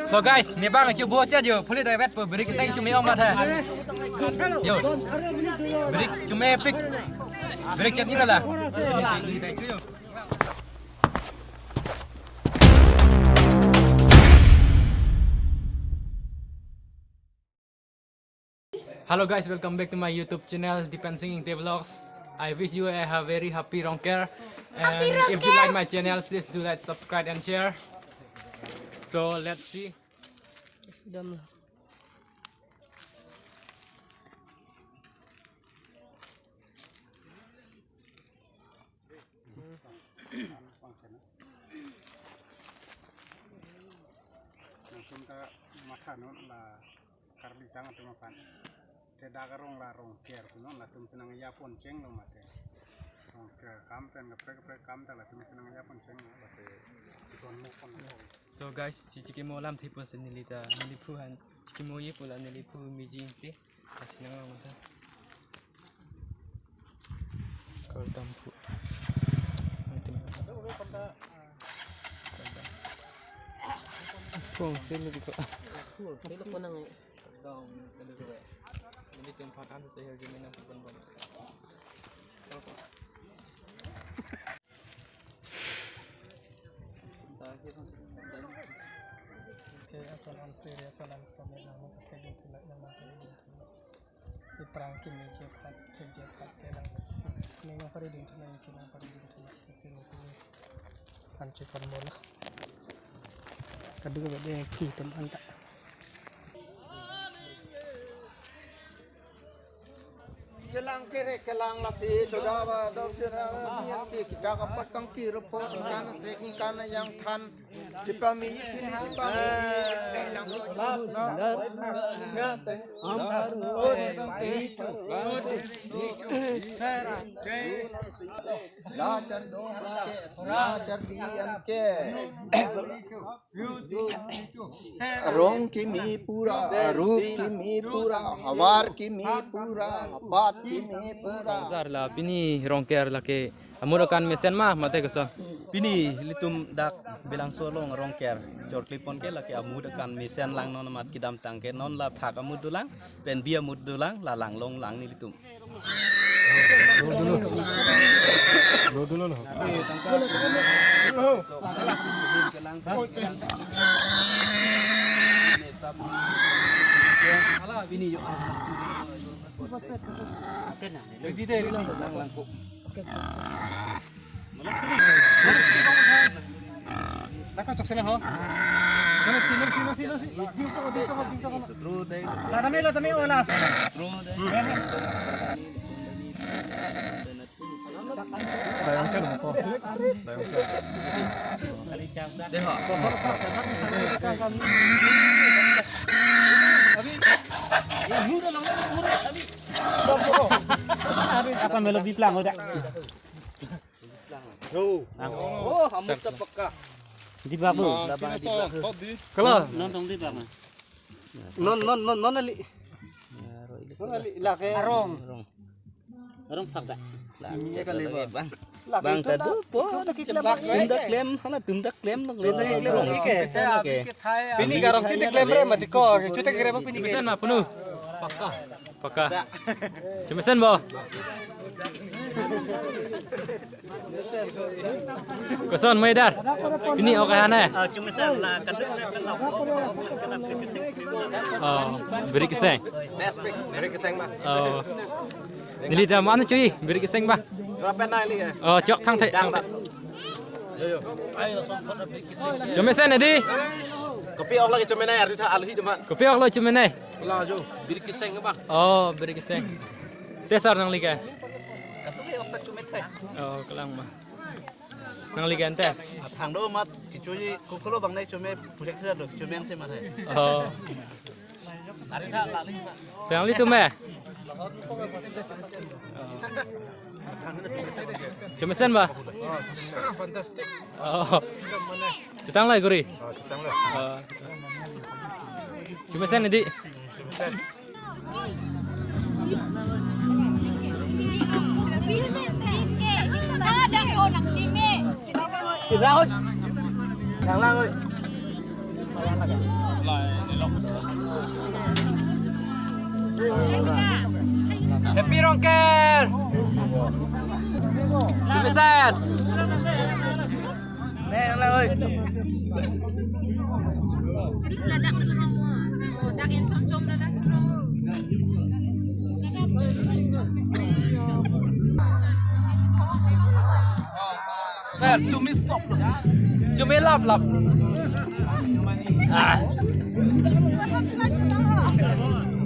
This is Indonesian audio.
So guys, ni bang chưa bua chết rồi, phơi tay vét vừa brik xanh chúng mấy ông mặt hè. Yo, brik chúng mấy pick, brik chết như là. Đi tay chứ. Hello guys, welcome back to my YouTube channel, Dipan Singing Vlogs. I wish you a very happy Ronker. And if you like my channel, please do like, subscribe and share. So let's see. Jangan makan. Tidak karung larung kier, kuno langsung senang ya pun ceng lo mate. Oke, kampen geprek kampen lah, cuma senang ya pun ceng mate. So guys, ciki mau lam tipu senilita nilipuhan, ciki mau ye pula nilipu mijing ti, kasih nama mata. Kau tampu. Kong sila dito. Sila ko nang dong kedua. Ini tempat anda saya gimana pun bang. Oke, assalamualaikum nama pakai tulak nama di perang kini cepat terjepat kelang. Ini yang pada di tulak yang kena pada di tulak sini pancekan bola. Kedua dia ki teman tak. Kelang kere kelang lasi sudah ada yang kita dapat kangki rupo kan seking kan yang tan dipami ini dipami yang rong kimi pura rup kimi pura hawar kimi pura bat Besar lah, pini rongker lah ke. Amurakan mesin mah, mata kesah. Pini litum dak bilang solong rongker. Jorklipon ke laki amurakan mesin lang non mat kidam tangke non la phak amud dulang, pen bia amud dulang la lang long lang ni litum. Dulu. Alah bini yo. Jadi deh lang lang ko. Nakacok sila ho. Sino. Dito ko. True deh. Latami olas. True deh. Dayang ka mo ko. Deho. Apa melodi pelang udah? Oh, amut tapaka. Di babu. Kalau Nonton di babu. Non ali. non ali laki Arong pak dah. Bang. Bang tadu po. Tumdak klem lang. Pini karong titik lemre mati ko. Cutek kira mo pini. Mesin mah penuh. Paka. Mesin boh. Koson Maidar. Ini oke aneh. Cuma salah kadang Oh, beri keseng. Nespik dari keseng mah Oh. Nili dah mana cuy? Beri keseng bah. berapa nali ya Oh, cok thang thai. yo ayo langsung beri keseng Cuma mesin edi. kopi ok lagi cuma naik arti alhi cuma Kopi aku lo cuma nih. lah jo beri keseng bang Oh, beri keseng. Tesar nang liga. Tapi otak cuma teh. Oh, kelang mah. Nang liga ente. Hang do mat dicuci kukulo bang naik cuma budak sudah do cuma yang sih mas. Oh. arti lali Yang itu meh. Cuma mesin bah. fantastik Oh. Cetang lah guri. cetang lah Oh. Cuma mesin edi. Ada orang timik. Siraut. Yang lang ơi. Happy Ronker. Cumi set. Nè là ơi. Set cumi sop. Cumi lap. Ah.